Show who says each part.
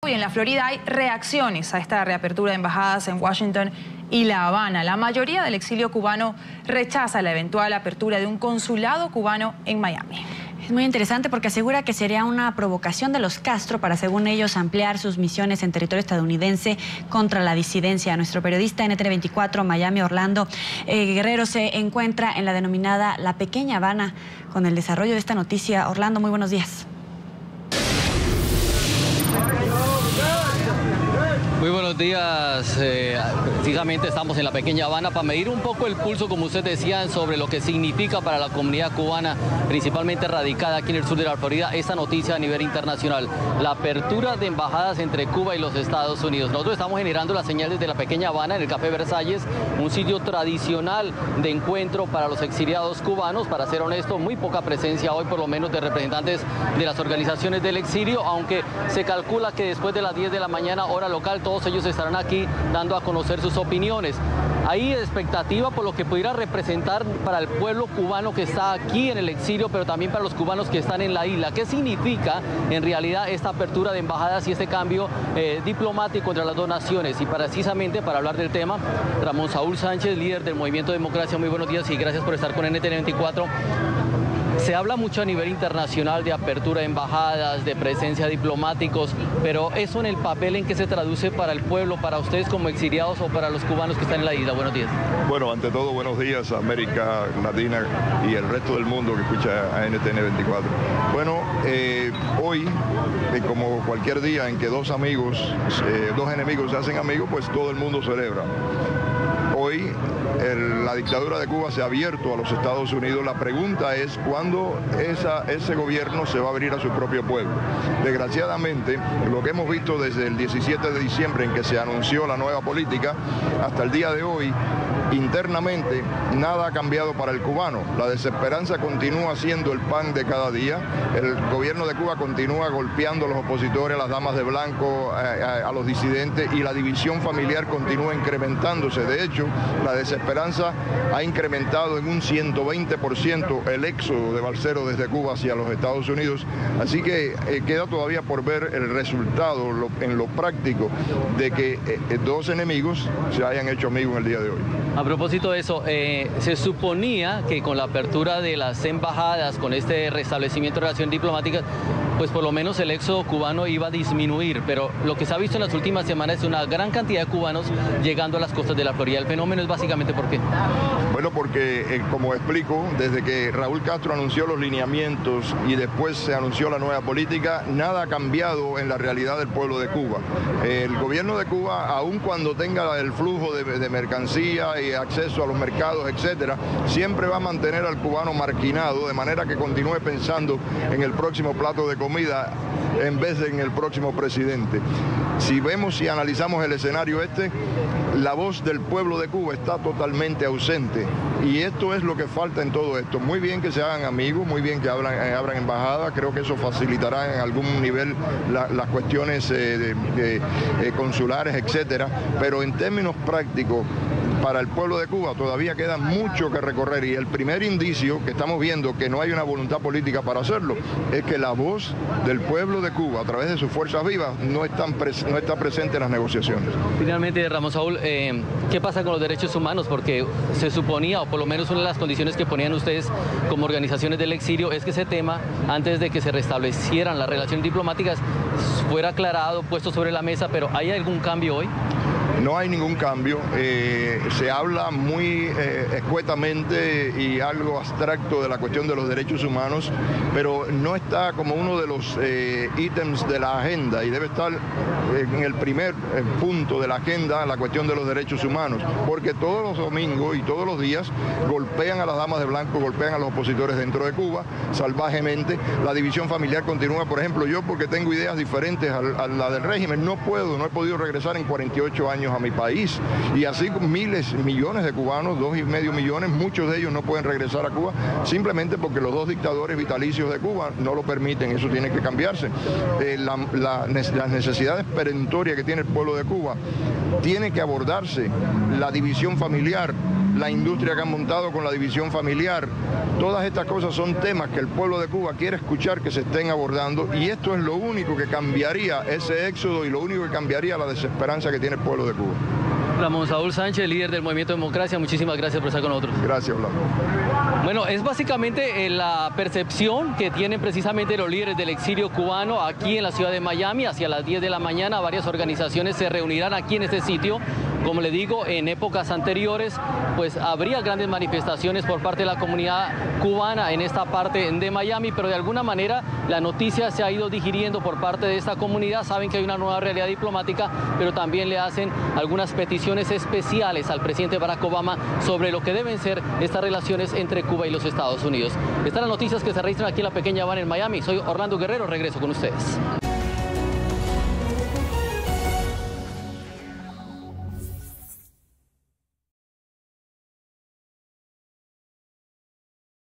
Speaker 1: Y en la Florida hay reacciones a esta reapertura de embajadas en Washington y La Habana. La mayoría del exilio cubano rechaza la eventual apertura de un consulado cubano en Miami.
Speaker 2: Es muy interesante porque asegura que sería una provocación de los Castro para, según ellos, ampliar sus misiones en territorio estadounidense contra la disidencia. Nuestro periodista NTN 24, Miami, Orlando Guerrero, se encuentra en la denominada La Pequeña Habana con el desarrollo de esta noticia. Orlando, muy buenos días.
Speaker 3: Muy buenos días, precisamente estamos en la Pequeña Habana para medir un poco el pulso, como usted decía, sobre lo que significa para la comunidad cubana, principalmente radicada aquí en el sur de la Florida, esta noticia a nivel internacional, la apertura de embajadas entre Cuba y los Estados Unidos. Nosotros estamos generando la señal desde la Pequeña Habana, en el Café Versalles, un sitio tradicional de encuentro para los exiliados cubanos. Para ser honesto, muy poca presencia hoy, por lo menos, de representantes de las organizaciones del exilio, aunque se calcula que después de las 10 de la mañana, hora local, todos ellos estarán aquí dando a conocer sus opiniones. Hay expectativa por lo que pudiera representar para el pueblo cubano que está aquí en el exilio, pero también para los cubanos que están en la isla. ¿Qué significa en realidad esta apertura de embajadas y este cambio diplomático entre las dos naciones? Y precisamente para hablar del tema, Ramón Saúl Sánchez, líder del Movimiento Democracia, muy buenos días y gracias por estar con NTN 24. Se habla mucho a nivel internacional de apertura de embajadas, de presencia de diplomáticos, pero eso en el papel, ¿en qué se traduce para el pueblo, para ustedes como exiliados o para los cubanos que están en la isla? Buenos días.
Speaker 4: Bueno, ante todo, buenos días a América Latina y el resto del mundo que escucha a NTN 24. Bueno, hoy, como cualquier día en que dos enemigos se hacen amigos, pues todo el mundo celebra. Hoy la dictadura de Cuba se ha abierto a los Estados Unidos. La pregunta es cuándo ese gobierno se va a abrir a su propio pueblo. Desgraciadamente, lo que hemos visto desde el 17 de diciembre en que se anunció la nueva política, hasta el día de hoy, internamente nada ha cambiado para el cubano. La desesperanza continúa siendo el pan de cada día. El gobierno de Cuba continúa golpeando a los opositores, a las damas de blanco, a los disidentes, y la división familiar continúa incrementándose. De hecho, la desesperanza ha incrementado en un 120% el éxodo de balseros desde Cuba hacia los Estados Unidos. Así que queda todavía por ver el resultado en lo práctico de que dos enemigos se hayan hecho amigos en el día de hoy.
Speaker 3: A propósito de eso, se suponía que con la apertura de las embajadas, con este restablecimiento de relaciones diplomáticas, pues por lo menos el éxodo cubano iba a disminuir, pero lo que se ha visto en las últimas semanas es una gran cantidad de cubanos llegando a las costas de la Florida. El fenómeno es básicamente ¿por qué?
Speaker 4: Bueno, porque como explico, desde que Raúl Castro anunció los lineamientos y después se anunció la nueva política, nada ha cambiado en la realidad del pueblo de Cuba. El gobierno de Cuba, aun cuando tenga el flujo de mercancía y acceso a los mercados, etcétera, siempre va a mantener al cubano marginado, de manera que continúe pensando en el próximo plato de comida en vez de en el próximo presidente. Si vemos y analizamos el escenario la voz del pueblo de Cuba está totalmente ausente, y esto es lo que falta en todo esto. Muy bien que se hagan amigos, muy bien que abran embajadas, creo que eso facilitará en algún nivel las cuestiones consulares, etcétera, pero en términos prácticos, para el pueblo de Cuba todavía queda mucho que recorrer, y el primer indicio que estamos viendo que no hay una voluntad política para hacerlo es que la voz del pueblo de Cuba a través de sus fuerzas vivas no está presente en las negociaciones.
Speaker 3: Finalmente, Ramón Saúl, ¿qué pasa con los derechos humanos? Porque se suponía, o por lo menos una de las condiciones que ponían ustedes como organizaciones del exilio, es que ese tema, antes de que se restablecieran las relaciones diplomáticas, fuera aclarado, puesto sobre la mesa, pero ¿hay algún cambio hoy?
Speaker 4: No hay ningún cambio, se habla muy escuetamente y algo abstracto de la cuestión de los derechos humanos, pero no está como uno de los ítems de la agenda, y debe estar en el primer punto de la agenda la cuestión de los derechos humanos, porque todos los domingos y todos los días golpean a las damas de blanco, golpean a los opositores dentro de Cuba salvajemente. La división familiar continúa. Por ejemplo, yo, porque tengo ideas diferentes a la del régimen, no he podido regresar en 48 años a mi país, y así miles, millones de cubanos, 2,5 millones, muchos de ellos no pueden regresar a Cuba simplemente porque los dos dictadores vitalicios de Cuba no lo permiten. Eso tiene que cambiarse. Las necesidades perentorias que tiene el pueblo de Cuba tiene que abordarse. La división familiar, la industria que han montado con la división familiar. Todas estas cosas son temas que el pueblo de Cuba quiere escuchar que se estén abordando, y esto es lo único que cambiaría ese éxodo y lo único que cambiaría la desesperanza que tiene el pueblo de Cuba.
Speaker 3: Ramón Saúl Sánchez, líder del Movimiento Democracia, muchísimas gracias por estar con nosotros.
Speaker 4: Gracias, Orlando.
Speaker 3: Bueno, es básicamente la percepción que tienen precisamente los líderes del exilio cubano aquí en la ciudad de Miami. Hacia las 10 de la mañana varias organizaciones se reunirán aquí en este sitio. Como le digo, en épocas anteriores, pues habría grandes manifestaciones por parte de la comunidad cubana en esta parte de Miami, pero de alguna manera la noticia se ha ido digiriendo por parte de esta comunidad. Saben que hay una nueva realidad diplomática, pero también le hacen algunas peticiones especiales al presidente Barack Obama sobre lo que deben ser estas relaciones entre Cuba y los Estados Unidos. Estas son las noticias que se registran aquí en la pequeña Habana en Miami. Soy Orlando Guerrero, regreso con ustedes.